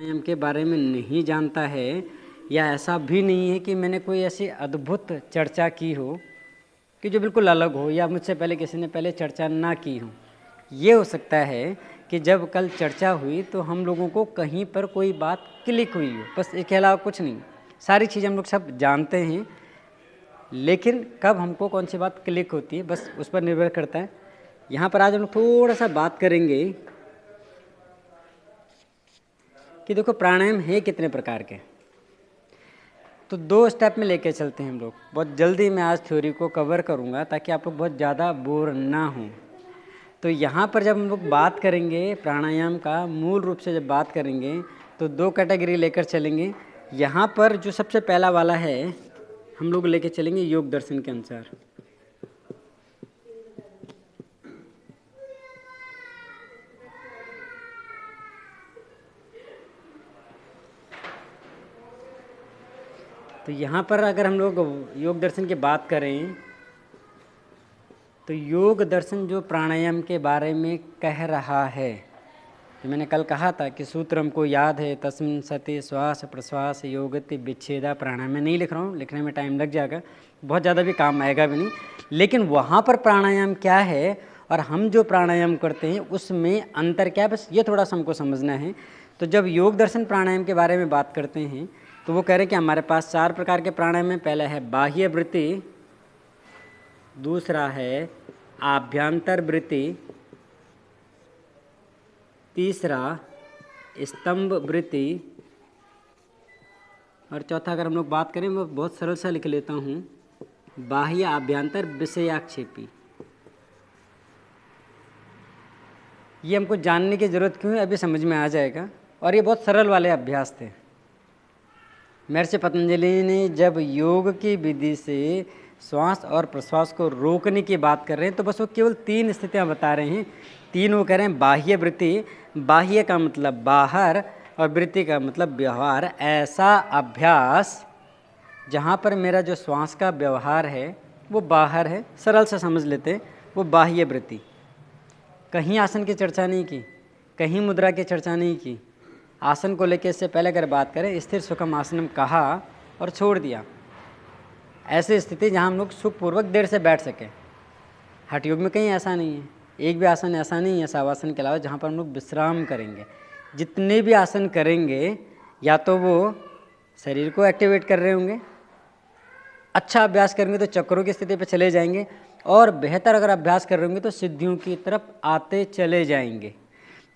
प्राणायाम के बारे में नहीं जानता है, या ऐसा भी नहीं है कि मैंने कोई ऐसी अद्भुत चर्चा की हो कि जो बिल्कुल अलग हो, या मुझसे पहले किसी ने पहले चर्चा ना की हो। ये हो सकता है कि जब कल चर्चा हुई तो हम लोगों को कहीं पर कोई बात क्लिक हुई हो, बस इसके अलावा कुछ नहीं। सारी चीज़ें हम लोग सब जानते हैं, लेकिन कब हमको कौन सी बात क्लिक होती है बस उस पर निर्भर करता है। यहाँ पर आज हम लोग थोड़ा सा बात करेंगे कि देखो प्राणायाम है कितने प्रकार के। तो 2 स्टेप में लेके चलते हैं हम लोग। बहुत जल्दी मैं आज थ्योरी को कवर करूँगा ताकि आप लोग बहुत ज़्यादा बोर ना हों। तो यहाँ पर जब हम लोग बात करेंगे प्राणायाम का, मूल रूप से जब बात करेंगे तो 2 कैटेगरी लेकर चलेंगे। यहाँ पर जो सबसे पहला वाला है हम लोग लेके चलेंगे योग दर्शन के अनुसार। तो यहाँ पर अगर हम लोग योग दर्शन की बात करें तो योग दर्शन जो प्राणायाम के बारे में कह रहा है, तो मैंने कल कहा था कि सूत्र हमको याद है, तस्मिन् सति श्वास प्रश्वास योगति विच्छेदा प्राणायाम। में नहीं लिख रहा हूँ, लिखने में टाइम लग जाएगा, बहुत ज़्यादा भी काम आएगा भी नहीं। लेकिन वहाँ पर प्राणायाम क्या है और हम जो प्राणायाम करते हैं उसमें अंतर क्या है, बस ये थोड़ा सा हमको समझना है। तो जब योग दर्शन प्राणायाम के बारे में बात करते हैं तो वो कह रहे हैं कि हमारे पास 4 प्रकार के प्राणायाम में। पहला है बाह्य वृत्ति, दूसरा है आभ्यंतर वृत्ति, तीसरा स्तंभ वृत्ति, और चौथा अगर हम लोग बात करें मैं बहुत सरल सा लिख लेता हूँ, बाह्य आभ्यंतर विषयाक्षेपी। ये हमको जानने की ज़रूरत क्यों है अभी समझ में आ जाएगा। और ये बहुत सरल वाले अभ्यास थे। महर्षि पतंजलि ने जब योग की विधि से श्वास और प्रश्वास को रोकने की बात कर रहे हैं तो बस वो केवल 3 स्थितियां बता रहे हैं। 3 वो कह रहे हैं बाह्य वृत्ति, बाह्य का मतलब बाहर और वृत्ति का मतलब व्यवहार। ऐसा अभ्यास जहाँ पर मेरा जो श्वास का व्यवहार है वो बाहर है, सरल से समझ लेते हैं, वो बाह्य वृत्ति। कहीं आसन की चर्चा नहीं की, कहीं मुद्रा की चर्चा नहीं की। आसन को लेकर इससे पहले अगर बात करें, स्थिर सुखम आसनम कहा और छोड़ दिया। ऐसी स्थिति जहाँ हम लोग सुखपूर्वक देर से बैठ सकें। हठ योग में कहीं ऐसा नहीं है, एक भी आसन ऐसा नहीं है शवासन के अलावा जहाँ पर हम लोग विश्राम करेंगे। जितने भी आसन करेंगे या तो वो शरीर को एक्टिवेट कर रहे होंगे, अच्छा अभ्यास करेंगे तो चक्रों की स्थिति पर चले जाएंगे, और बेहतर अगर अभ्यास कर रहे होंगे तो सिद्धियों की तरफ आते चले जाएंगे।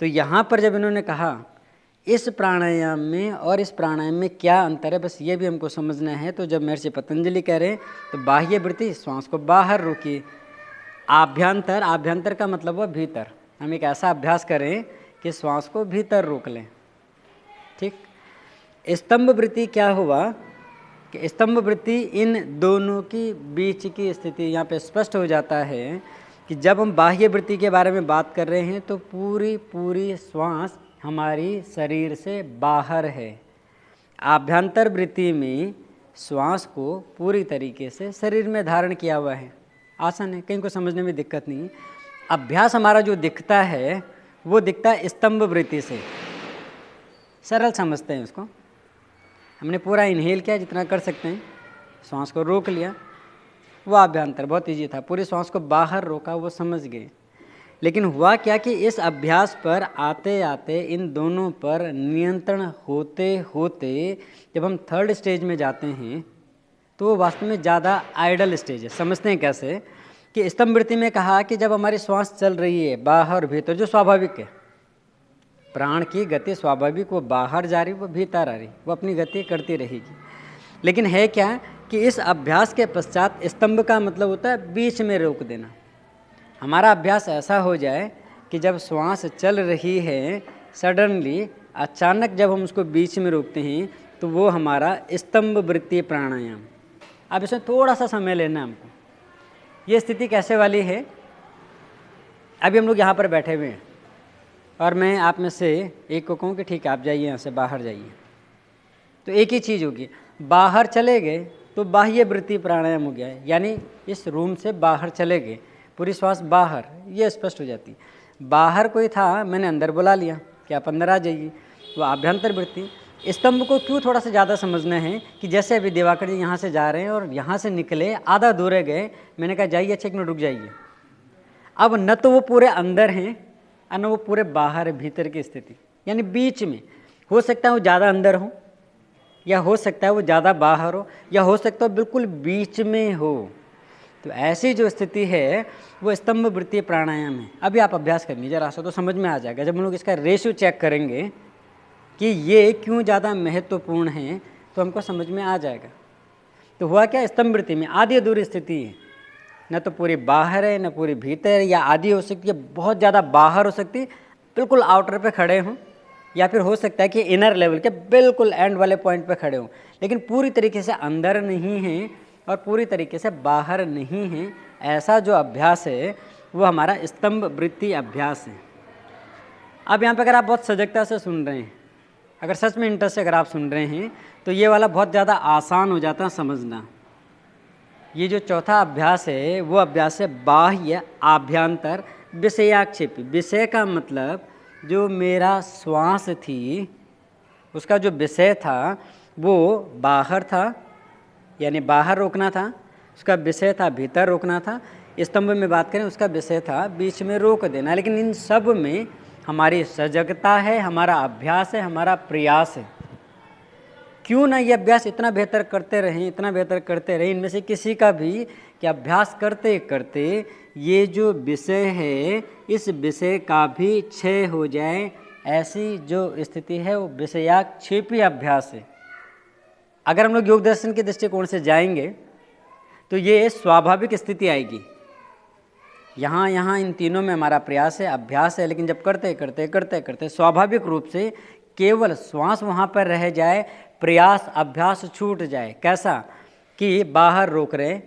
तो यहाँ पर जब इन्होंने कहा इस प्राणायाम में और इस प्राणायाम में क्या अंतर है, बस ये भी हमको समझना है। तो जब महर्षि पतंजलि कह रहे हैं तो बाह्य वृत्ति, श्वास को बाहर रोकिए। आभ्यंतर, आभ्यंतर का मतलब हुआ भीतर। हम एक ऐसा अभ्यास करें कि श्वास को भीतर रोक लें। ठीक। स्तंभ वृत्ति क्या हुआ कि स्तंभ वृत्ति इन दोनों की बीच की स्थिति यहाँ पे स्पष्ट हो जाता है कि जब हम बाह्य वृत्ति के बारे में बात कर रहे हैं तो पूरी श्वास हमारी शरीर से बाहर है। आभ्यंतर वृत्ति में श्वास को पूरी तरीके से शरीर में धारण किया हुआ है। आसन है, कहीं को समझने में दिक्कत नहीं। अभ्यास हमारा जो दिखता है वो दिखता है स्तंभ वृत्ति से। सरल समझते हैं उसको। हमने पूरा इनहेल किया जितना कर सकते हैं, श्वास को रोक लिया, वो आभ्यंतर, बहुत ईजी था। पूरी श्वास को बाहर रोका, वो समझ गए। लेकिन हुआ क्या कि इस अभ्यास पर आते आते इन दोनों पर नियंत्रण होते होते जब हम 3rd स्टेज में जाते हैं तो वो वास्तव में ज़्यादा आइडल स्टेज है। समझते हैं कैसे कि स्तंभ वृत्ति में कहा कि जब हमारी श्वास चल रही है बाहर भीतर, जो स्वाभाविक है, प्राण की गति स्वाभाविक, वो बाहर जा रही, वो भीतर आ रही, वो अपनी गति करती रहेगी। लेकिन है क्या कि इस अभ्यास के पश्चात स्तंभ का मतलब होता है बीच में रोक देना। हमारा अभ्यास ऐसा हो जाए कि जब श्वास चल रही है, सडनली अचानक जब हम उसको बीच में रोकते हैं तो वो हमारा स्तंभ वृत्ति प्राणायाम। अब इसमें थोड़ा सा समय लेना हमको। ये स्थिति कैसे वाली है, अभी हम लोग यहाँ पर बैठे हुए हैं और मैं आप में से एक को कहूँ कि ठीक है आप जाइए यहाँ से बाहर जाइए, तो एक ही चीज़ होगी, बाहर चले गए तो बाह्य वृत्ति प्राणायाम हो गया। यानी इस रूम से बाहर चले गए, पूरी श्वास बाहर, ये स्पष्ट हो जाती। बाहर कोई था, मैंने अंदर बुला लिया कि आप अंदर आ जाइए, वो आभ्यंतर वृत्ति। स्तंभ को क्यों थोड़ा सा ज़्यादा समझना है कि जैसे अभी दिवाकर जी यहाँ से जा रहे हैं और यहाँ से निकले, आधा दूर गए, मैंने कहा जाइए, अच्छा 1 मिनट रुक जाइए। अब न तो वो पूरे अंदर हैं और न वो पूरे बाहर है, भीतर की स्थिति, यानी बीच में। हो सकता है वो ज़्यादा अंदर हो, या हो सकता है वो ज़्यादा बाहर हो, या हो सकता है बिल्कुल बीच में हो। तो ऐसी जो स्थिति है वो स्तंभ वृत्तीय प्राणायाम है। अभी आप अभ्यास करनी जरा सा तो समझ में आ जाएगा। जब हम लोग इसका रेशियो चेक करेंगे कि ये क्यों ज़्यादा महत्वपूर्ण है तो हमको समझ में आ जाएगा। तो हुआ क्या, स्तंभ वृत्ति में आधी अधूरी स्थिति है, न तो पूरी बाहर है न पूरी भीतर है, या आधी हो सकती है बहुत ज़्यादा बाहर हो सकती है, बिल्कुल आउटर पे खड़े हों, या फिर हो सकता है कि इनर लेवल के बिल्कुल एंड वाले पॉइंट पे खड़े हों, लेकिन पूरी तरीके से अंदर नहीं हैं और पूरी तरीके से बाहर नहीं हैं। ऐसा जो अभ्यास है वो हमारा स्तंभ वृत्ति अभ्यास है। अब यहाँ पे अगर आप बहुत सजगता से सुन रहे हैं, अगर सच में इंटरेस्ट से अगर आप सुन रहे हैं, तो ये वाला बहुत ज़्यादा आसान हो जाता है समझना। ये जो चौथा अभ्यास है वो अभ्यास है बाह्य आभ्यंतर विषयाक्षेपी। विषय का मतलब जो मेरा श्वास थी उसका जो विषय था वो बाहर था, यानी बाहर रोकना था, उसका विषय था भीतर रोकना था। स्तंभ में बात करें उसका विषय था बीच में रोक देना। लेकिन इन सब में हमारी सजगता है, हमारा अभ्यास है, हमारा प्रयास है। क्यों ना ये अभ्यास इतना बेहतर करते रहें, इतना बेहतर करते रहें इनमें से किसी का भी, कि अभ्यास करते करते ये जो विषय है इस विषय का भी क्षय हो जाए, ऐसी जो स्थिति है वो विषयाक्षेपी अभ्यास है। अगर हम लोग योग दर्शन के दृष्टिकोण से जाएंगे तो ये स्वाभाविक स्थिति आएगी। यहाँ इन तीनों में हमारा प्रयास है, अभ्यास है, लेकिन जब करते करते करते करते स्वाभाविक रूप से केवल श्वास वहाँ पर रह जाए, प्रयास अभ्यास छूट जाए। कैसा कि बाहर रोक रहे,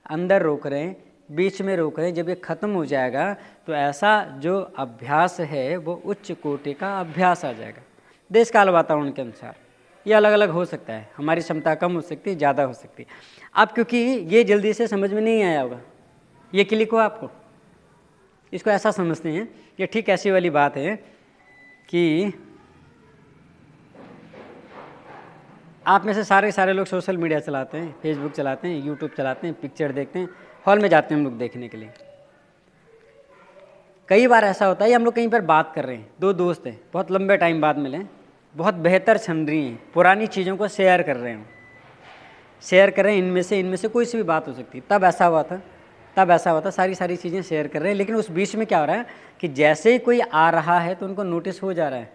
अंदर रोक रहे, बीच में रोक रहे, जब ये खत्म हो जाएगा तो ऐसा जो अभ्यास है वो उच्च कोटि का अभ्यास आ जाएगा। देश काल वातावरण के अनुसार ये अलग अलग हो सकता है, हमारी क्षमता कम हो सकती है, ज़्यादा हो सकती है। अब क्योंकि ये जल्दी से समझ में नहीं आया होगा, ये क्लिक हो आपको, इसको ऐसा समझते हैं कि ठीक ऐसी वाली बात है कि आप में से सारे लोग सोशल मीडिया चलाते हैं, फेसबुक चलाते हैं, यूट्यूब चलाते हैं, पिक्चर देखते हैं, हॉल में जाते हैं हम लोग देखने के लिए। कई बार ऐसा होता है हम लोग कहीं पर बात कर रहे हैं, दो दोस्त हैं, बहुत लंबे टाइम बाद मिले, बहुत बेहतर छन रही हैं, पुरानी चीज़ों को शेयर कर रहे हैं, इनमें से कोई सी भी बात हो सकती है। तब ऐसा हुआ था, सारी चीज़ें शेयर कर रहे हैं, लेकिन उस बीच में क्या हो रहा है कि जैसे ही कोई आ रहा है तो उनको नोटिस हो जा रहा है,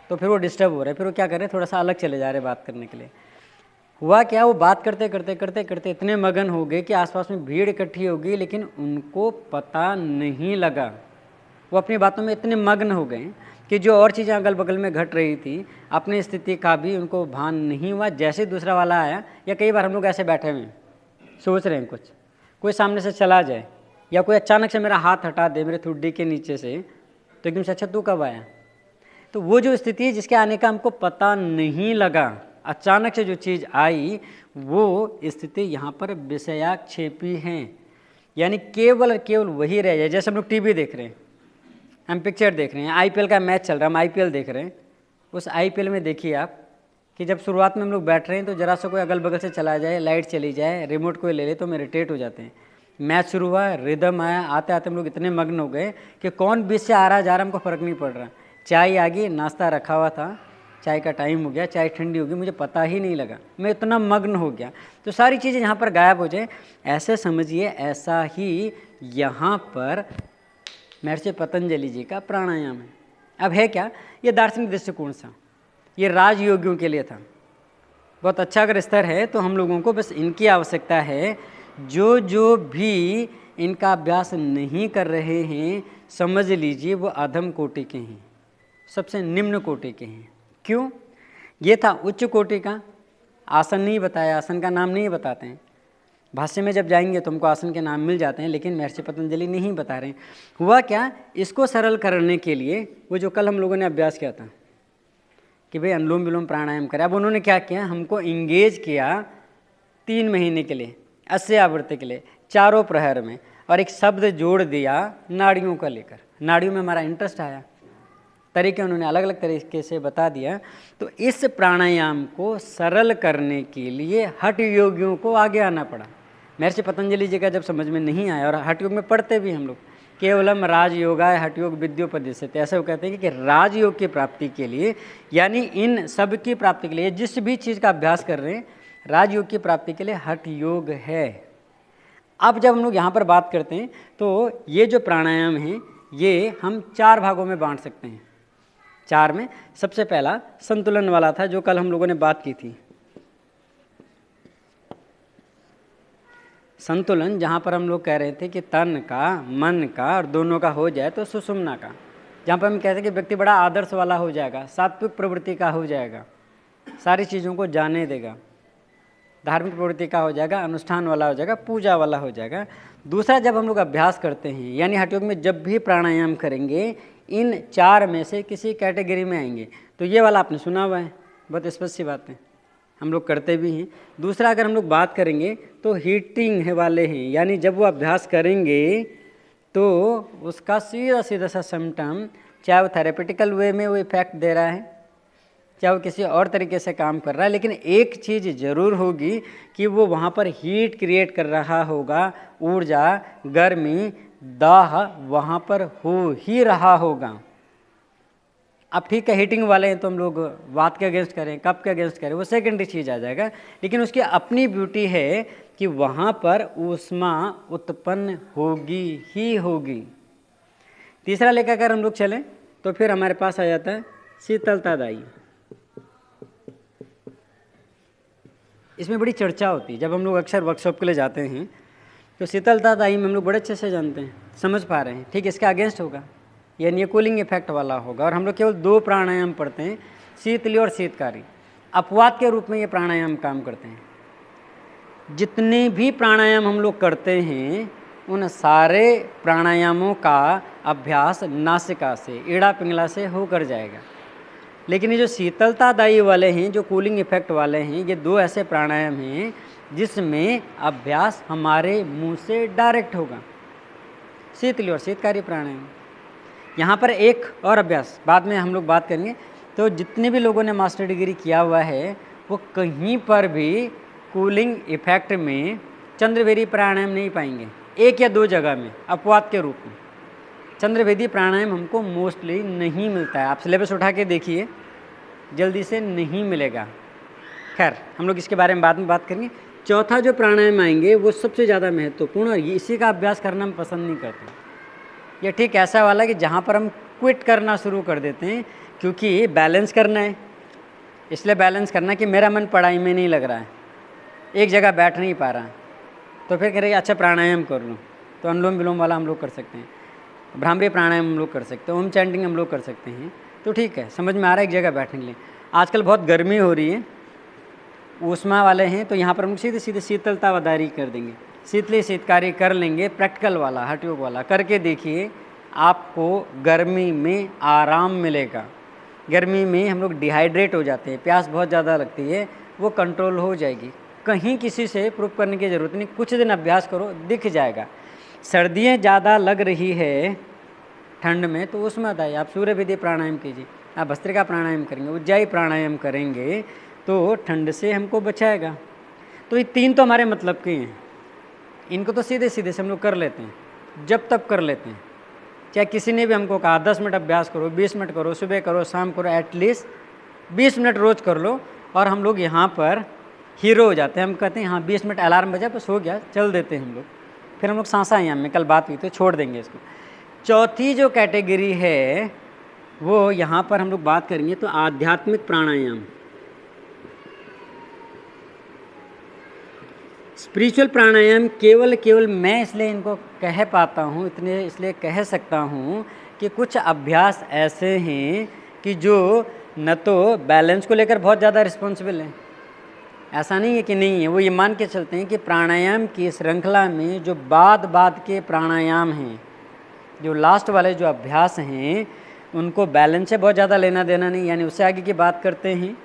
तो फिर वो डिस्टर्ब हो रहे हैं, फिर वो क्या कर रहे हैं, थोड़ा सा अलग चले जा रहे हैं बात करने के लिए। हुआ क्या, वो बात करते इतने मगन हो गए कि आसपास में भीड़ इकट्ठी हो गई, लेकिन उनको पता नहीं लगा। वो अपनी बातों में इतने मग्न हो गए कि जो और चीज़ें अगल बगल में घट रही थी अपनी स्थिति का भी उनको भान नहीं हुआ। जैसे दूसरा वाला आया, या कई बार हम लोग ऐसे बैठे हुए सोच रहे हैं कुछ, कोई सामने से चला जाए या कोई अचानक से मेरा हाथ हटा दे मेरे ठुड्डी के नीचे से, तो एकदम से अच्छा तू कब आया। तो वो जो स्थिति है जिसके आने का हमको पता नहीं लगा, अचानक से जो चीज़ आई वो स्थिति यहाँ पर विषयाक्षेपी है, यानी केवल और केवल वही रह जाए। जैसे हम लोग टीवी देख रहे हैं, हम पिक्चर देख रहे हैं, आईपीएल का मैच चल रहा है, हम आईपीएल देख रहे हैं। उस आईपीएल में देखिए आप कि जब शुरुआत में हम लोग बैठ रहे हैं तो जरा सा कोई अगल बगल से चला जाए, लाइट चली जाए, रिमोट कोई ले ले तो हम इरिटेट हो जाते हैं। मैच शुरू हुआ, रिदम आया, आते आते हम लोग इतने मग्न हो गए कि कौन बीच से आ रहा जा रहा हमको फ़र्क नहीं पड़ रहा। चाय आ गई, नाश्ता रखा हुआ था, चाय का टाइम हो गया, चाय ठंडी हो गई, मुझे पता ही नहीं लगा, मैं इतना मग्न हो गया। तो सारी चीज़ें यहाँ पर गायब हो जाए, ऐसे समझिए ऐसा ही यहाँ पर महर्षि पतंजलि जी का प्राणायाम है। अब है क्या, ये दार्शनिक दृष्टिकोण से, ये राजयोगियों के लिए था। बहुत अच्छा अगर स्तर है तो हम लोगों को बस इनकी आवश्यकता है। जो भी इनका अभ्यास नहीं कर रहे हैं, समझ लीजिए वो अधम कोटि के हैं, सबसे निम्न कोटि के हैं। क्यों, ये था उच्च कोटि का। आसन नहीं बताया, आसन का नाम नहीं बताते हैं। भाष्य में जब जाएंगे तो हमको आसन के नाम मिल जाते हैं, लेकिन महर्षि पतंजलि नहीं बता रहे हैं। हुआ क्या, इसको सरल करने के लिए वो जो कल हम लोगों ने अभ्यास किया था कि भाई अनुलोम विलोम प्राणायाम करें, अब उन्होंने क्या किया, हमको इंगेज किया 3 महीने के लिए, 80 आवृत्ति के लिए, चारों प्रहर में, और एक शब्द जोड़ दिया नाड़ियों का लेकर। नाड़ियों में हमारा इंटरेस्ट आया, तरीके उन्होंने अलग अलग तरीके से बता दिया। तो इस प्राणायाम को सरल करने के लिए हठ योगियों को आगे आना पड़ा। महर्षि पतंजलि जी का जब समझ में नहीं आया, और हठ योग में पढ़ते भी हम लोग, केवलम राजयोगाय हठ योग विद्योपदेशते, ऐसे वो कहते हैं कि राजयोग की प्राप्ति के लिए, यानी इन सब की प्राप्ति के लिए, जिस भी चीज़ का अभ्यास कर रहे हैं, राजयोग की प्राप्ति के लिए हठ योग है। अब जब हम लोग यहाँ पर बात करते हैं तो ये जो प्राणायाम है ये हम 4 भागों में बांट सकते हैं। 4 में सबसे पहला संतुलन वाला था, जो कल हम लोगों ने बात की थी। संतुलन, जहाँ पर हम लोग कह रहे थे कि तन का, मन का और दोनों का हो जाए, तो सुषुम्ना का, जहाँ पर हम कहते हैं कि व्यक्ति बड़ा आदर्श वाला हो जाएगा, सात्विक प्रवृत्ति का हो जाएगा, सारी चीज़ों को जाने देगा, धार्मिक प्रवृत्ति का हो जाएगा, अनुष्ठान वाला हो जाएगा, पूजा वाला हो जाएगा। दूसरा, जब हम लोग अभ्यास करते हैं, यानी हठ योग में जब भी प्राणायाम करेंगे, इन 4 में से किसी कैटेगरी में आएंगे। तो ये वाला आपने सुना हुआ है, बहुत स्पष्ट सी बात है, हम लोग करते भी हैं। दूसरा, अगर हम लोग बात करेंगे तो हीटिंग है वाले हैं, यानी जब वो अभ्यास करेंगे तो उसका सीधा सीधा सा सिम्टम, चाहे वो थेरेपेटिकल वे में वो इफेक्ट दे रहा है, चाहे वो किसी और तरीके से काम कर रहा है, लेकिन एक चीज़ ज़रूर होगी कि वो वहाँ पर हीट क्रिएट कर रहा होगा, ऊर्जा, गर्मी, दाह वहाँ पर हो ही रहा होगा। अब ठीक है, हीटिंग वाले हैं तो हम लोग वात के अगेंस्ट करें, कप के अगेंस्ट करें, वो सेकेंडरी चीज़ आ जाएगा, लेकिन उसकी अपनी ब्यूटी है कि वहाँ पर ऊष्मा उत्पन्न होगी ही होगी। तीसरा लेकर अगर हम लोग चलें तो फिर हमारे पास आ जाता है शीतलतादायी। इसमें बड़ी चर्चा होती है, जब हम लोग अक्सर वर्कशॉप के लिए जाते हैं तो शीतलतादायी में हम लोग बड़े अच्छे से जानते हैं, समझ पा रहे हैं, ठीक है, इसके अगेंस्ट होगा, यानी ये कूलिंग इफेक्ट वाला होगा। और हम लोग केवल 2 प्राणायाम पढ़ते हैं, शीतली और शीतकारी, अपवाद के रूप में ये प्राणायाम काम करते हैं। जितने भी प्राणायाम हम लोग करते हैं उन सारे प्राणायामों का अभ्यास नासिका से, ईड़ा पिंगला से होकर जाएगा। लेकिन ये जो शीतलतादायी वाले हैं, जो कूलिंग इफेक्ट वाले हैं, ये 2 ऐसे प्राणायाम हैं जिसमें अभ्यास हमारे मुंह से डायरेक्ट होगा, शीतली और शीतकारी प्राणायाम। यहाँ पर एक और अभ्यास बाद में हम लोग बात करेंगे। तो जितने भी लोगों ने मास्टर डिग्री किया हुआ है वो कहीं पर भी कूलिंग इफेक्ट में चंद्रभेदी प्राणायाम नहीं पाएंगे, 1 या 2 जगह में अपवाद के रूप में। चंद्रभेदी प्राणायाम हमको मोस्टली नहीं मिलता है, आप सिलेबस उठा के देखिए, जल्दी से नहीं मिलेगा। खैर, हम लोग इसके बारे में बाद में बात करेंगे। चौथा जो प्राणायाम आएंगे वो सबसे ज़्यादा महत्वपूर्ण, और इसी का अभ्यास करना हम पसंद नहीं करते। ये ठीक ऐसा वाला कि जहाँ पर हम क्विट करना शुरू कर देते हैं, क्योंकि बैलेंस करना है, इसलिए बैलेंस करना कि मेरा मन पढ़ाई में नहीं लग रहा है, एक जगह बैठ नहीं पा रहा, तो फिर कह रहे अच्छा प्राणायाम कर लूँ, तो अनुलोम विलोम वाला हम लोग कर सकते हैं, भ्रामरी प्राणायाम हम लोग कर सकते हैं, ओम चैंटिंग हम लोग कर सकते हैं। तो ठीक है, समझ में आ रहा है एक जगह बैठने के लिए। आजकल बहुत गर्मी हो रही है, ऊष्मा वाले हैं, तो यहाँ पर हम सीधे सीधे शीतलतादायी कर देंगे, शीतली शीतकारी कर लेंगे, प्रैक्टिकल वाला, हठ योग वाला करके देखिए, आपको गर्मी में आराम मिलेगा। गर्मी में हम लोग डिहाइड्रेट हो जाते हैं, प्यास बहुत ज़्यादा लगती है, वो कंट्रोल हो जाएगी। कहीं किसी से प्रूफ करने की ज़रूरत नहीं, कुछ दिन अभ्यास करो, दिख जाएगा। सर्दियाँ ज़्यादा लग रही है ठंड में, तो उसमें बताइए आप सूर्य विधि प्राणायाम कीजिए, आप भस्त्रिका प्राणायाम करेंगे, उज्जाई प्राणायाम करेंगे, तो ठंड से हमको बचाएगा। तो ये 3 तो हमारे मतलब के हैं, इनको तो सीधे सीधे से हम लोग कर लेते हैं, जब तब कर लेते हैं। चाहे किसी ने भी हमको कहा 10 मिनट अभ्यास करो, 20 मिनट करो, सुबह करो, शाम करो, एटलीस्ट 20 मिनट रोज़ कर लो, और हम लोग यहाँ पर हीरो हो जाते हैं। हम कहते हैं हाँ 20 मिनट अलार्म बजा, बस हो गया, चल देते हैं हम लोग, फिर हम लोग सांसायाम में कल बात हुई तो छोड़ देंगे इसको। चौथी जो कैटेगरी है वो यहाँ पर हम लोग बात करेंगे, तो आध्यात्मिक प्राणायाम, स्पिरिचुअल प्राणायाम। केवल मैं इसलिए इनको कह पाता हूँ, इतने इसलिए कह सकता हूँ कि कुछ अभ्यास ऐसे हैं कि जो न तो बैलेंस को लेकर बहुत ज़्यादा रिस्पॉन्सिबल हैं, ऐसा नहीं है कि नहीं है, वो ये मान के चलते हैं कि प्राणायाम की श्रृंखला में जो बाद के प्राणायाम हैं, जो लास्ट वाले जो अभ्यास हैं, उनको बैलेंस से बहुत ज़्यादा लेना देना नहीं, यानी उससे आगे की बात करते हैं,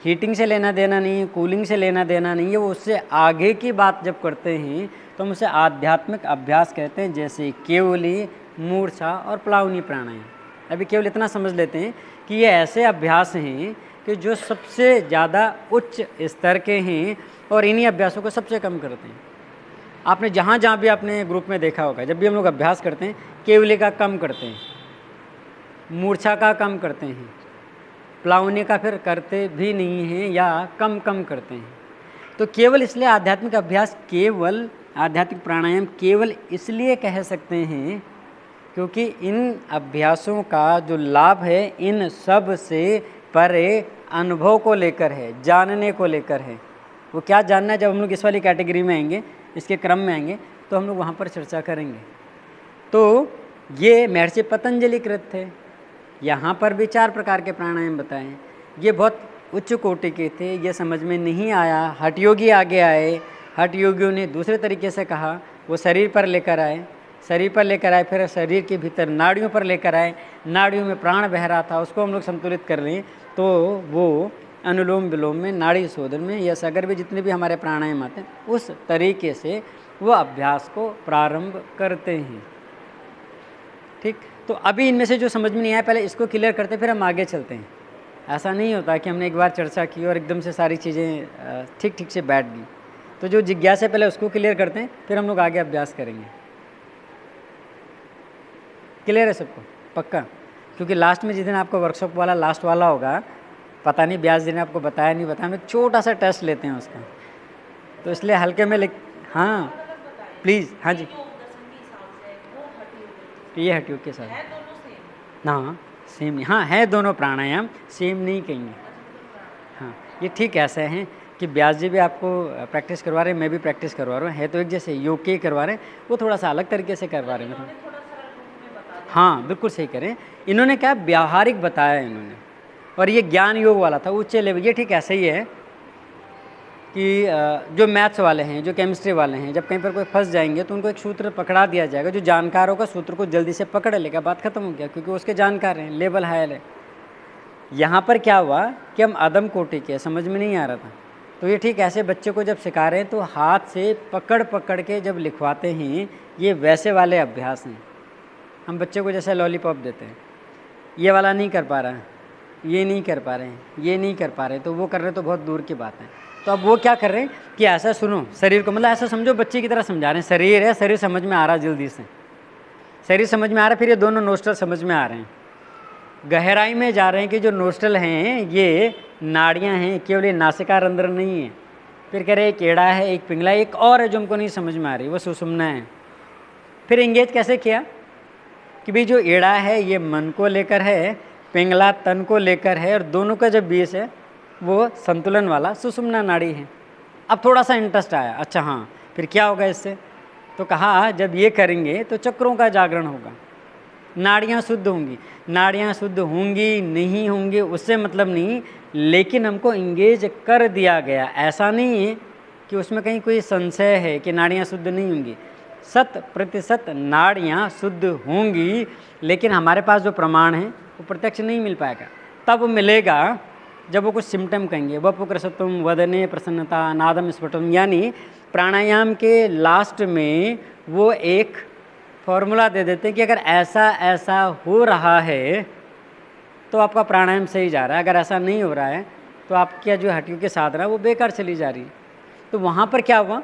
हीटिंग से लेना देना नहीं है, कूलिंग से लेना देना नहीं है, वो उससे आगे की बात जब करते हैं तो हम उसे आध्यात्मिक अभ्यास कहते हैं, जैसे केवली, मूर्छा और प्लावनी प्राणायाम। अभी केवल इतना समझ लेते हैं कि ये ऐसे अभ्यास हैं कि जो सबसे ज़्यादा उच्च स्तर के हैं और इन्हीं अभ्यासों को सबसे कम करते हैं। आपने जहाँ जहाँ भी आपने ग्रुप में देखा होगा, जब भी हम लोग अभ्यास करते हैं केवली का कम करते हैं, मूर्छा का कम करते हैं, प्लावनी का फिर करते भी नहीं हैं या कम कम करते हैं। तो केवल इसलिए आध्यात्मिक अभ्यास, केवल आध्यात्मिक प्राणायाम केवल इसलिए कह सकते हैं क्योंकि इन अभ्यासों का जो लाभ है इन सब से परे अनुभव को लेकर है, जानने को लेकर है। वो क्या जानना है, जब हम लोग इस वाली कैटेगरी में आएंगे, इसके क्रम में आएंगे, तो हम लोग वहाँ पर चर्चा करेंगे। तो ये महर्षि पतंजलि कृत थे। यहाँ पर भी 4 प्रकार के प्राणायाम बताए। ये बहुत उच्च कोटि के थे, ये समझ में नहीं आया। हठ योगी आगे आए, हठ योगियों ने दूसरे तरीके से कहा, वो शरीर पर लेकर आए, शरीर पर लेकर आए, फिर शरीर के भीतर नाड़ियों पर लेकर आए, नाड़ियों में प्राण बह रहा था, उसको हम लोग संतुलित कर लें तो वो अनुलोम विलोम में, नाड़ी शोधन में, या सगर भी जितने भी हमारे प्राणायाम आते हैं उस तरीके से वो अभ्यास को प्रारंभ करते हैं। ठीक, तो अभी इनमें से जो समझ में नहीं आया पहले इसको क्लियर करते फिर हम आगे चलते हैं। ऐसा नहीं होता कि हमने एक बार चर्चा की और एकदम से सारी चीज़ें ठीक ठीक से बैठ गई। तो जो जिज्ञासा है पहले उसको क्लियर करते हैं, फिर हम लोग आगे अभ्यास करेंगे। क्लियर है सबको? पक्का? क्योंकि लास्ट में जिस दिन आपको वर्कशॉप वाला लास्ट वाला होगा, पता नहीं ब्याज जी ने आपको बताया नहीं बताया, हम एक छोटा सा टेस्ट लेते हैं उसका, तो इसलिए हल्के में हाँ प्लीज़। हाँ जी, ये हठ योग के साथ हाँ सेम नहीं, हाँ है दोनों प्राणायाम, सेम नहीं कहेंगे। हाँ ये ठीक ऐसे हैं कि ब्यास जी भी आपको प्रैक्टिस करवा रहे हैं, मैं भी प्रैक्टिस करवा रहा हूँ, है तो एक जैसे योग के करवा रहे हैं, वो थोड़ा सा अलग तरीके से करवा रहे हैं। हाँ बिल्कुल सही करें, इन्होंने क्या व्यावहारिक बताया इन्होंने, और ये ज्ञान योग वाला था उच्च लेवल। ये ठीक ऐसे ही है कि जो मैथ्स वाले हैं, जो केमिस्ट्री वाले हैं, जब कहीं पर कोई फंस जाएंगे तो उनको एक सूत्र पकड़ा दिया जाएगा, जो जानकार होगा सूत्र को जल्दी से पकड़ लेगा, बात खत्म हो गया, क्योंकि उसके जानकार हैं, लेवल हाई है। यहाँ पर क्या हुआ कि हम अदम कोटि के, समझ में नहीं आ रहा था, तो ये ठीक ऐसे बच्चे को जब सिखा रहे हैं तो हाथ से पकड़ पकड़ के जब लिखवाते हैं, ये वैसे वाले अभ्यास हैं। हम बच्चे को जैसे लॉलीपॉप देते हैं, ये वाला नहीं कर पा रहा है, ये नहीं कर पा रहे हैं, ये नहीं कर पा रहे, तो वो कर रहे तो बहुत दूर की बात है। तो अब वो क्या कर रहे हैं कि ऐसा सुनो शरीर को, मतलब ऐसा समझो बच्चे की तरह समझा रहे हैं। शरीर है, शरीर समझ में आ रहा है जल्दी से, शरीर समझ में आ रहा है, फिर ये दोनों नोस्ट्रल समझ में आ रहे हैं, गहराई में जा रहे हैं कि जो नोस्ट्रल हैं ये नाड़ियाँ हैं, केवल ये नासिका रंध्र नहीं है। फिर कह रहे एक एड़ा है, एक पिंगला, एक और है जो हमको नहीं समझ में आ रही, वो सुषुम्ना है। फिर इंगेज कैसे किया कि भाई जो एड़ा है ये मन को लेकर है, पिंगला तन को लेकर है, और दोनों का जब बीच है वो संतुलन वाला सुषुम्ना नाड़ी है। अब थोड़ा सा इंटरेस्ट आया, अच्छा हाँ फिर क्या होगा इससे, तो कहा जब ये करेंगे तो चक्रों का जागरण होगा, नाड़ियाँ शुद्ध होंगी। नाड़ियाँ शुद्ध होंगी नहीं होंगी उससे मतलब नहीं, लेकिन हमको इंगेज कर दिया गया। ऐसा नहीं है कि उसमें कहीं कोई संशय है कि नाड़ियाँ शुद्ध नहीं होंगी, 100% नाड़ियाँ शुद्ध होंगी, लेकिन हमारे पास जो प्रमाण है वो प्रत्यक्ष नहीं मिल पाएगा। तब मिलेगा जब वो कुछ सिम्टम कहेंगे, वपुकृसत्वम, वदने प्रसन्नता, नादम स्फुटम, यानी प्राणायाम के लास्ट में वो एक फॉर्मूला दे देते हैं कि अगर ऐसा ऐसा हो रहा है तो आपका प्राणायाम सही जा रहा है, अगर ऐसा नहीं हो रहा है तो आपकी जो हड्डियों के साधना है वो बेकार चली जा रही है। तो वहाँ पर क्या हुआ,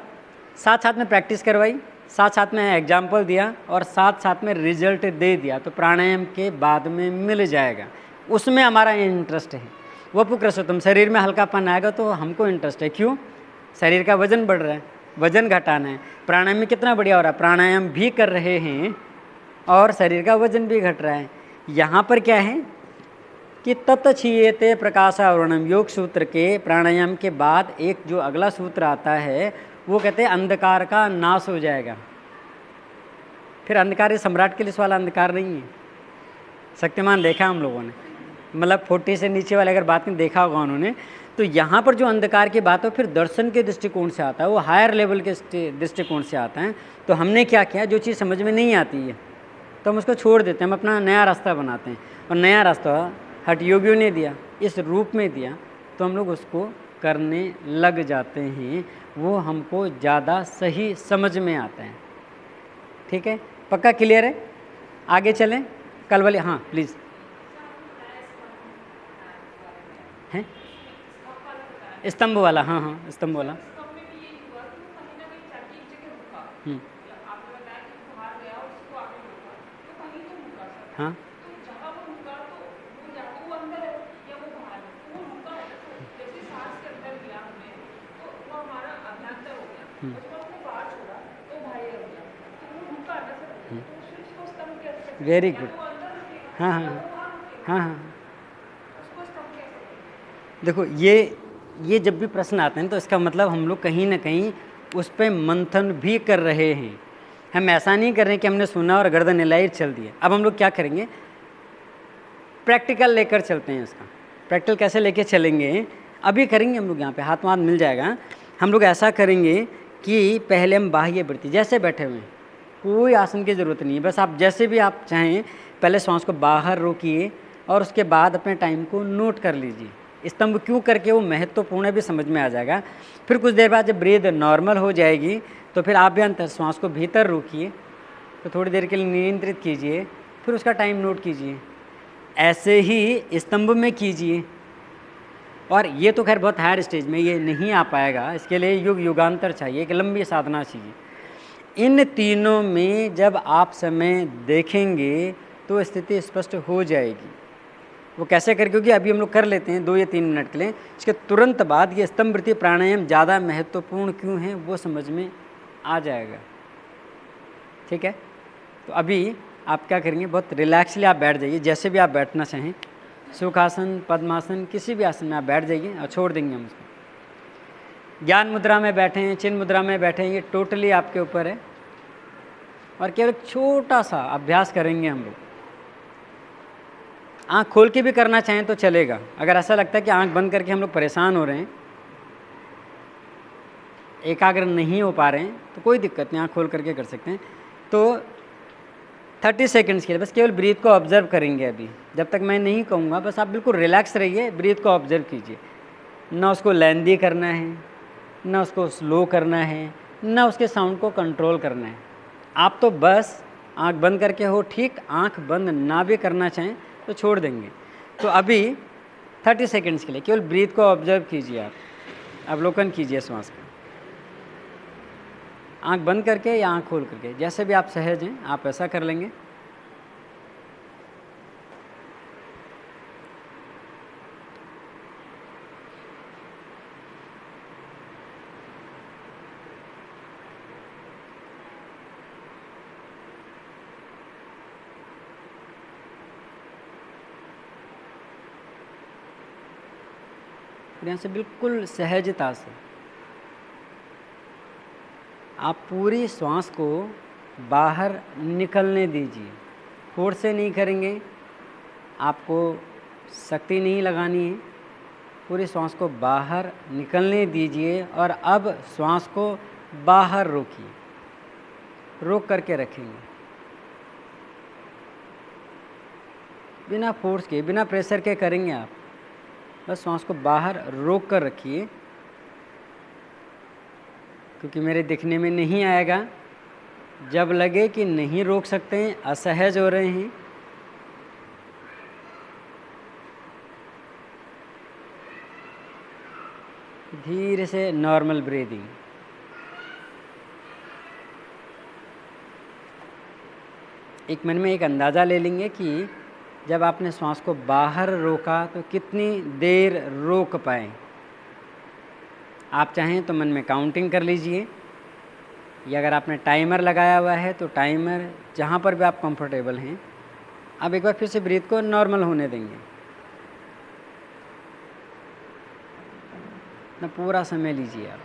साथ साथ में प्रैक्टिस करवाई, साथ साथ में एग्जाम्पल दिया और साथ साथ में रिजल्ट दे दिया, तो प्राणायाम के बाद में मिल जाएगा। उसमें हमारा इंटरेस्ट है। वपुकृसत्वम, शरीर में हल्कापन आएगा तो हमको इंटरेस्ट है, क्यों, शरीर का वजन बढ़ रहा है, वजन घटाना है। प्राणायाम में कितना बढ़िया हो रहा है, प्राणायाम भी कर रहे हैं और शरीर का वजन भी घट रहा है। यहाँ पर क्या है कि तत्क्षीयते प्रकाशावरणम, योग सूत्र के प्राणायाम के बाद एक जो अगला सूत्र आता है वो कहते हैं अंधकार का नाश हो जाएगा। फिर अंधकार ये सम्राट के लिए वाला अंधकार नहीं है। शक्तिमान देखा हम लोगों ने, मतलब 40 से नीचे वाले अगर बात नहीं देखा होगा उन्होंने, तो यहाँ पर जो अंधकार की बात है फिर दर्शन के दृष्टिकोण से आता है, वो हायर लेवल के दृष्टिकोण से आता है। तो हमने क्या किया, जो चीज़ समझ में नहीं आती है तो हम उसको छोड़ देते हैं, हम अपना नया रास्ता बनाते हैं, और नया रास्ता हठ योगियों ने दिया, इस रूप में दिया, तो हम लोग उसको करने लग जाते हैं, वो हमको ज़्यादा सही समझ में आता है। ठीक है, पक्का क्लियर है? आगे चलें कल वाले, हाँ प्लीज़। हैं स्तंभ वाला, हाँ हाँ स्तंभ वाला। हम्म, हाँ वेरी गुड। हाँ हाँ हाँ हाँ। देखो ये जब भी प्रश्न आते हैं तो इसका मतलब हम लोग कहीं ना कहीं उस पर मंथन भी कर रहे हैं। हम ऐसा नहीं कर रहे कि हमने सुना और गर्दन हिलाई चल दिया। अब हम लोग क्या करेंगे, प्रैक्टिकल लेकर चलते हैं इसका। प्रैक्टिकल कैसे लेके चलेंगे अभी करेंगे हम लोग, यहाँ पे हाथ वाथ मिल जाएगा। हम लोग ऐसा करेंगे कि पहले हम बाह्य वृत्ति जैसे बैठे हुए हैं, कोई आसन की ज़रूरत नहीं है, बस आप जैसे भी आप चाहें पहले श्वास को बाहर रोकिए और उसके बाद अपने टाइम को नोट कर लीजिए। स्तंभ क्यों करके वो महत्वपूर्ण है भी समझ में आ जाएगा। फिर कुछ देर बाद जब ब्रीथ नॉर्मल हो जाएगी तो फिर आप भी अंतर श्वास को भीतर रोकिए, तो थोड़ी देर के लिए नियंत्रित कीजिए, फिर उसका टाइम नोट कीजिए। ऐसे ही स्तंभ में कीजिए। और ये तो खैर बहुत हायर स्टेज में ये नहीं आ पाएगा, इसके लिए युगांतर चाहिए, एक लंबी साधना चाहिए। इन तीनों में जब आप समय देखेंगे तो स्थिति स्पष्ट हो जाएगी। वो कैसे कर, क्योंकि अभी हम लोग कर लेते हैं 2 या 3 मिनट के लिए, इसके तुरंत बाद ये स्तंभ वृत्ति प्राणायाम ज़्यादा महत्वपूर्ण क्यों है वो समझ में आ जाएगा। ठीक है, तो अभी आप क्या करेंगे, बहुत रिलैक्सली आप बैठ जाइए, जैसे भी आप बैठना चाहें, सुखासन, पद्मासन, किसी भी आसन में आप बैठ जाइए और छोड़ देंगे हम उसको। ज्ञान मुद्रा में बैठें, चिन्ह मुद्रा में बैठें, ये टोटली आपके ऊपर है। और केवल छोटा सा अभ्यास करेंगे हम लोग। आँख खोल के भी करना चाहें तो चलेगा। अगर ऐसा लगता है कि आँख बंद करके हम लोग परेशान हो रहे हैं, एकाग्र नहीं हो पा रहे हैं, तो कोई दिक्कत नहीं, आँख खोल करके कर सकते हैं। तो 30 सेकंड्स के लिए बस केवल ब्रीथ को ऑब्जर्व करेंगे अभी, जब तक मैं नहीं कहूँगा। बस आप बिल्कुल रिलैक्स रहिए, ब्रीथ को ऑब्जर्व कीजिए। ना उसको लेंदी करना है, ना उसको स्लो करना है, ना उसके साउंड को कंट्रोल करना है। आप तो बस आँख बंद करके हो, ठीक, आँख बंद ना भी करना चाहें तो छोड़ देंगे। तो अभी 30 सेकंड्स के लिए केवल ब्रीथ को ऑब्जर्व कीजिए, आप अवलोकन कीजिए श्वास का, आँख बंद करके या आँख खोल करके, जैसे भी आप सहज हैं आप ऐसा कर लेंगे। यहाँ से बिल्कुल सहजता से आप पूरी श्वास को बाहर निकलने दीजिए। फोर्स से नहीं करेंगे, आपको शक्ति नहीं लगानी है, पूरी श्वास को बाहर निकलने दीजिए। और अब श्वास को बाहर रोकिए, रोक करके रखेंगे, बिना फोर्स के, बिना प्रेशर के करेंगे आप। बस श्वास को बाहर रोक कर रखिए, क्योंकि मेरे दिखने में नहीं आएगा। जब लगे कि नहीं रोक सकते हैं, असहज हो रहे हैं, धीरे से नॉर्मल ब्रीदिंग। एक मन में एक अंदाज़ा ले लेंगे कि जब आपने श्वास को बाहर रोका तो कितनी देर रोक पाए। आप चाहें तो मन में काउंटिंग कर लीजिए, या अगर आपने टाइमर लगाया हुआ है तो टाइमर, जहाँ पर भी आप कंफर्टेबल हैं। अब एक बार फिर से ब्रीथ को नॉर्मल होने देंगे। ना पूरा समय लीजिए आप।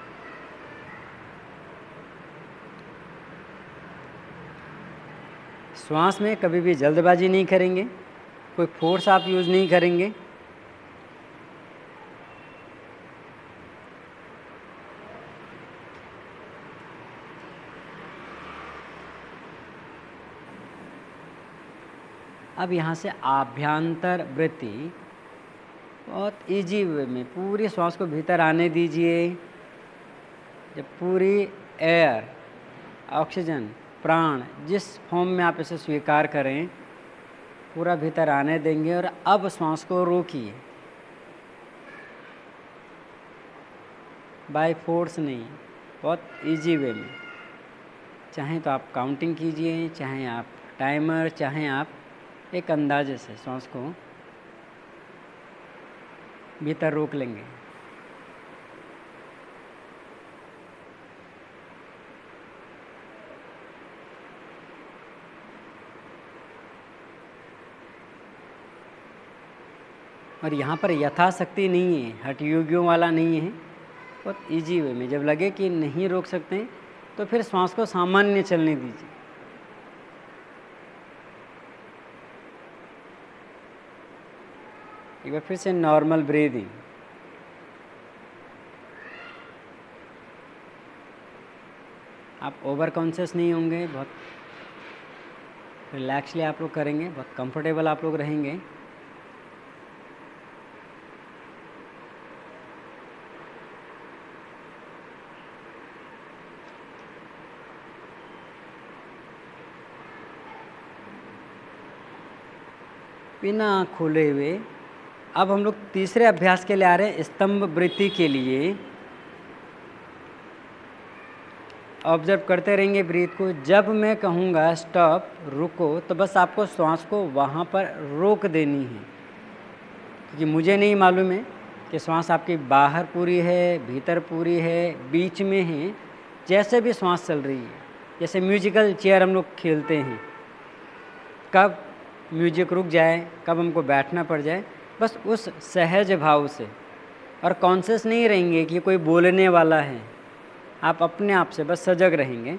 श्वास में कभी भी जल्दबाजी नहीं करेंगे, कोई फोर्स आप यूज़ नहीं करेंगे। अब यहाँ से आभ्यंतर वृत्ति बहुत इजी वे में पूरी श्वास को भीतर आने दीजिए। जब पूरी एयर, ऑक्सीजन, प्राण जिस फॉर्म में आप इसे स्वीकार करें, पूरा भीतर आने देंगे। और अब श्वास को रोकिए, बाय फोर्स नहीं, बहुत इजी वे में। चाहें तो आप काउंटिंग कीजिए, चाहें आप टाइमर, चाहें आप एक अंदाजे से सांस को भीतर रोक लेंगे। और यहाँ पर यथाशक्ति नहीं है, हठयोगियों वाला नहीं है, बहुत इजी वे में। जब लगे कि नहीं रोक सकते तो फिर श्वास को सामान्य चलने दीजिए। एक बार फिर से नॉर्मल ब्रीदिंग। आप ओवर कॉन्शियस नहीं होंगे, बहुत रिलैक्सली आप लोग करेंगे, बहुत कंफर्टेबल आप लोग रहेंगे। बिना खोले हुए अब हम लोग तीसरे अभ्यास के लिए आ रहे हैं, स्तंभ वृत्ति के लिए। ऑब्जर्व करते रहेंगे ब्रीथ को। जब मैं कहूँगा स्टॉप, रुको, तो बस आपको श्वास को वहाँ पर रोक देनी है, क्योंकि मुझे नहीं मालूम है कि श्वास आपकी बाहर पूरी है, भीतर पूरी है, बीच में है। जैसे भी श्वास चल रही है, जैसे म्यूजिकल चेयर हम लोग खेलते हैं, कब म्यूजिक रुक जाए, कब हमको बैठना पड़ जाए, बस उस सहज भाव से। और कॉन्शियस नहीं रहेंगे कि कोई बोलने वाला है, आप अपने आप से बस सजग रहेंगे।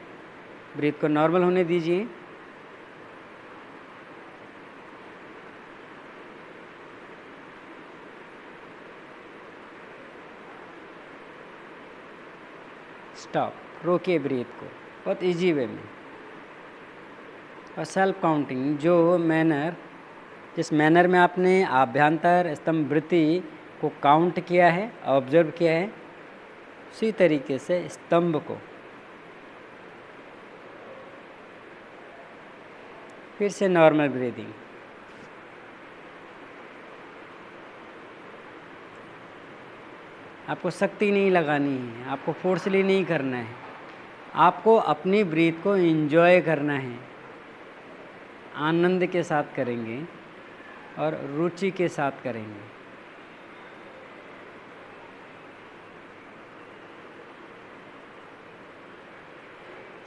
ब्रीथ को नॉर्मल होने दीजिए। स्टॉप, रोकिए ब्रीथ को बहुत इजी वे में। और सेल्फ काउंटिंग, जो मैनर, जिस मैनर में आपने आभ्यंतर स्तंभ वृत्ति को काउंट किया है, ऑब्जर्व किया है, उसी तरीके से स्तंभ को फिर से नॉर्मल ब्रीदिंग। आपको शक्ति नहीं लगानी है, आपको फोर्सली नहीं करना है, आपको अपनी ब्रीथ को एंजॉय करना है। आनंद के साथ करेंगे और रुचि के साथ करेंगे।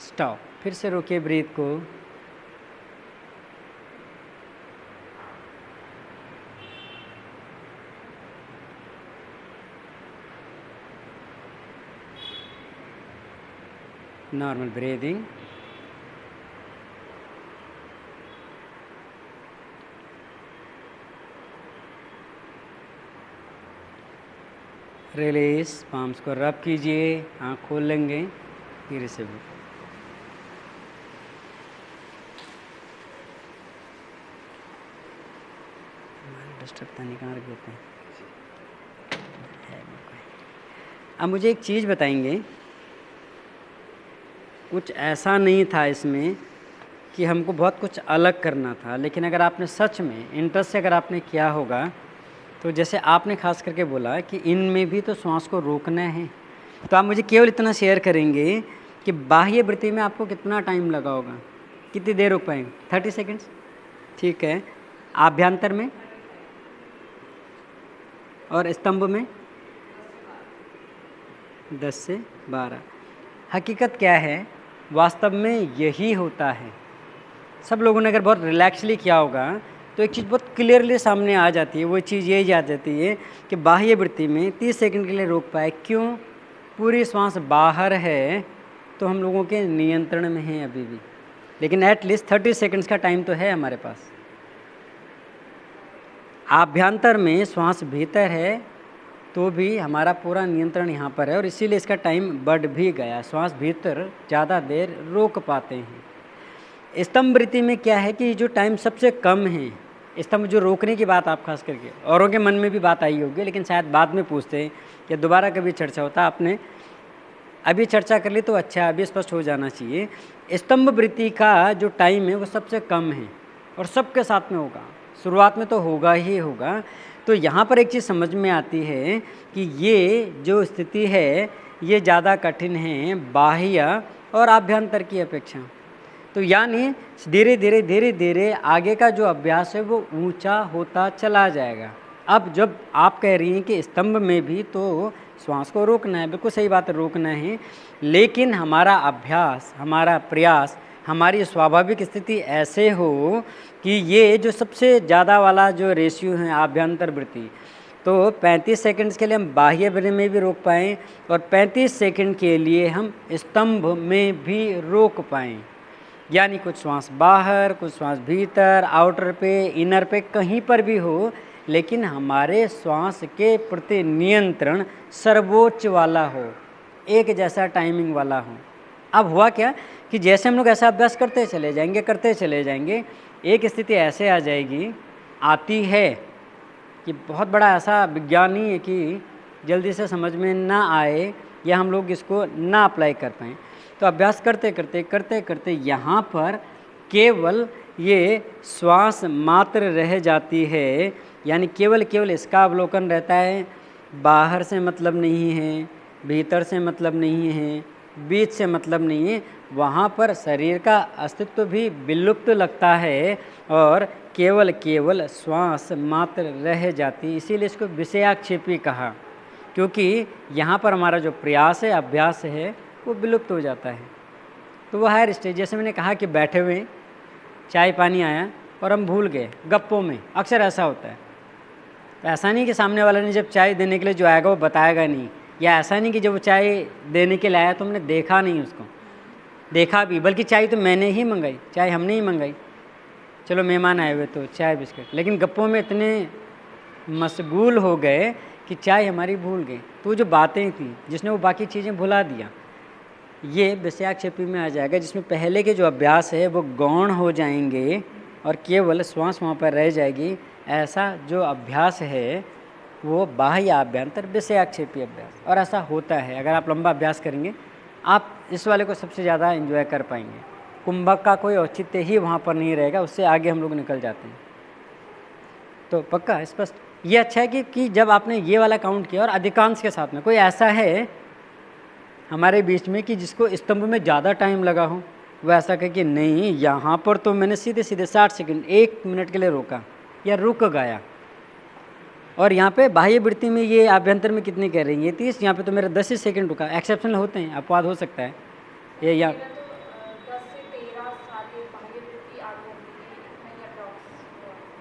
स्टॉप, फिर से रोकिए ब्रीथ को। Normal breathing. रिलीज, पाम्स को रब कीजिए, आँख खोल लेंगे, फिर से डिस्टर्ब नहीं, कहाँ रख देते हैं। अब मुझे एक चीज़ बताएंगे, कुछ ऐसा नहीं था इसमें कि हमको बहुत कुछ अलग करना था, लेकिन अगर आपने सच में इंटरेस्ट से अगर आपने किया होगा, तो जैसे आपने खास करके बोला कि इनमें भी तो श्वास को रोकना है, तो आप मुझे केवल इतना शेयर करेंगे कि बाह्य वृत्ति में आपको कितना टाइम लगा होगा, कितनी देर रोक पाएंगे? 30 सेकेंड्स, ठीक है। आभ्यंतर में और स्तंभ में 10 से 12। हकीकत क्या है, वास्तव में यही होता है। सब लोगों ने अगर बहुत रिलैक्सली किया होगा तो एक चीज़ बहुत क्लियरली सामने आ जाती है। वो चीज़ यही आ जाती है कि बाह्य वृत्ति में 30 सेकंड के लिए रोक पाए। क्यों? पूरी श्वास बाहर है तो हम लोगों के नियंत्रण में है अभी भी, लेकिन एटलीस्ट 30 सेकंड्स का टाइम तो है हमारे पास। आभ्यंतर में श्वास भीतर है तो भी हमारा पूरा नियंत्रण यहाँ पर है, और इसीलिए इसका टाइम बढ़ भी गया। श्वास भीतर ज़्यादा देर रोक पाते हैं। स्तंभ वृत्ति में क्या है कि जो टाइम सबसे कम है, स्तंभ जो रोकने की बात आप खास करके, औरों के मन में भी बात आई होगी, लेकिन शायद बाद में पूछते हैं या दोबारा कभी चर्चा होता। आपने अभी चर्चा कर ली तो अच्छा, अभी स्पष्ट हो जाना चाहिए। स्तंभ वृत्ति का जो टाइम है वो सबसे कम है और सबके साथ में होगा, शुरुआत में तो होगा ही होगा। तो यहाँ पर एक चीज़ समझ में आती है कि ये जो स्थिति है ये ज़्यादा कठिन हैं बाह्य और आभ्यंतर की अपेक्षा। तो यानी धीरे धीरे धीरे धीरे आगे का जो अभ्यास है वो ऊंचा होता चला जाएगा। अब जब आप कह रही हैं कि स्तंभ में भी तो श्वास को रोकना है, बिल्कुल सही बात है, रोकना है, लेकिन हमारा अभ्यास, हमारा प्रयास, हमारी स्वाभाविक स्थिति ऐसे हो कि ये जो सबसे ज़्यादा वाला जो रेशियो है आभ्यंतर वृत्ति, तो 35 सेकंड्स के लिए हम बाह्य में भी रोक पाएँ और 35 सेकंड के लिए हम स्तंभ में भी रोक पाएँ। यानी कुछ श्वास बाहर, कुछ श्वास भीतर, आउटर पे, इनर पे, कहीं पर भी हो, लेकिन हमारे श्वास के प्रति नियंत्रण सर्वोच्च वाला हो, एक जैसा टाइमिंग वाला हो। अब हुआ क्या कि जैसे हम लोग ऐसा अभ्यास करते चले जाएंगे, एक स्थिति ऐसे आ जाएगी, आती है कि बहुत बड़ा ऐसा विज्ञान नहीं है कि जल्दी से समझ में ना आए या हम लोग इसको ना अप्लाई कर पाएँ। तो अभ्यास करते करते यहाँ पर केवल ये श्वास मात्र रह जाती है, यानी केवल इसका अवलोकन रहता है, बाहर से मतलब नहीं है, भीतर से मतलब नहीं है, बीच से मतलब नहीं है, वहाँ पर शरीर का अस्तित्व भी विलुप्त लगता है और केवल श्वास मात्र रह जाती। इसीलिए इसको विषयाक्षेपी कहा, क्योंकि यहाँ पर हमारा जो प्रयास है, अभ्यास है, वो विलुप्त हो जाता है। तो वो हायर स्टेज, जैसे मैंने कहा कि बैठे हुए चाय पानी आया और हम भूल गए, गप्पों में अक्सर ऐसा होता है। तो ऐसा नहीं कि सामने वाले ने जब चाय देने के लिए जो आएगा वो बताएगा नहीं, या ऐसा नहीं कि जब वो चाय देने के लिए आया तो हमने देखा नहीं उसको, देखा भी, बल्कि चाय तो मैंने ही मंगाई, चाय हमने ही मंगाई, चलो मेहमान आए हुए तो चाय बिस्किट, लेकिन गप्पों में इतने मशगूल हो गए कि चाय हमारी भूल गई। तो जो बातें थी जिसने वो बाकी चीज़ें भुला दिया, ये विषयाक्षेपी में आ जाएगा, जिसमें पहले के जो अभ्यास है वो गौण हो जाएंगे और केवल श्वास वहाँ पर रह जाएगी। ऐसा जो अभ्यास है वो बाह्य आभ्यंतर विषयाक्षेपी अभ्यास, और ऐसा होता है। अगर आप लंबा अभ्यास करेंगे आप इस वाले को सबसे ज़्यादा एंजॉय कर पाएंगे। कुंभक का कोई औचित्य ही वहाँ पर नहीं रहेगा, उससे आगे हम लोग निकल जाते हैं। तो पक्का स्पष्ट, ये अच्छा है कि जब आपने ये वाला काउंट किया और अधिकांश के साथ में कोई ऐसा है हमारे बीच में कि जिसको स्तंभ में ज़्यादा टाइम लगा हो, वो ऐसा कहे कि नहीं यहाँ पर तो मैंने सीधे 60 सेकंड 1 मिनट के लिए रोका या रुक गया, और यहाँ पे बाह्य वृत्ति में ये आभ्यंतर में कितनी कह रही है 30, यहाँ पे तो मेरा 10 ही सेकंड रुका। एक्सेप्शनल होते हैं, अपवाद हो सकता है ये, या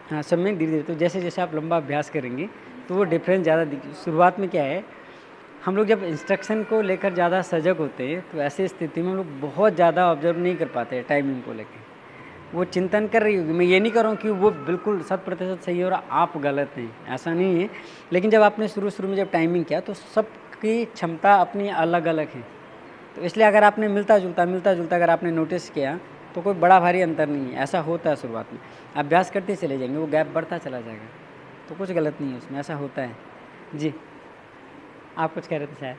हाँ सब में धीरे धीरे। तो जैसे जैसे आप लंबा अभ्यास करेंगे तो वो डिफरेंस ज़्यादा शुरुआत में क्या है, हम लोग जब इंस्ट्रक्शन को लेकर ज़्यादा सजग होते हैं तो ऐसी स्थिति में हम लोग बहुत ज़्यादा ऑब्जर्व नहीं कर पाते टाइमिंग को लेकर। वो चिंतन कर रही होगी, मैं ये नहीं कर रहा हूँ कि वो बिल्कुल 100% सही है और आप गलत हैं, ऐसा नहीं है। लेकिन जब आपने शुरू में जब टाइमिंग किया तो सबकी क्षमता अपनी अलग अलग है, तो इसलिए अगर आपने मिलता जुलता अगर आपने नोटिस किया तो कोई बड़ा भारी अंतर नहीं है। ऐसा होता है शुरुआत में, अभ्यास करते चले जाएंगे, वो गैप बढ़ता चला जाएगा, तो कुछ गलत नहीं है उसमें, ऐसा होता है। जी आप कुछ कह रहे थे शायद।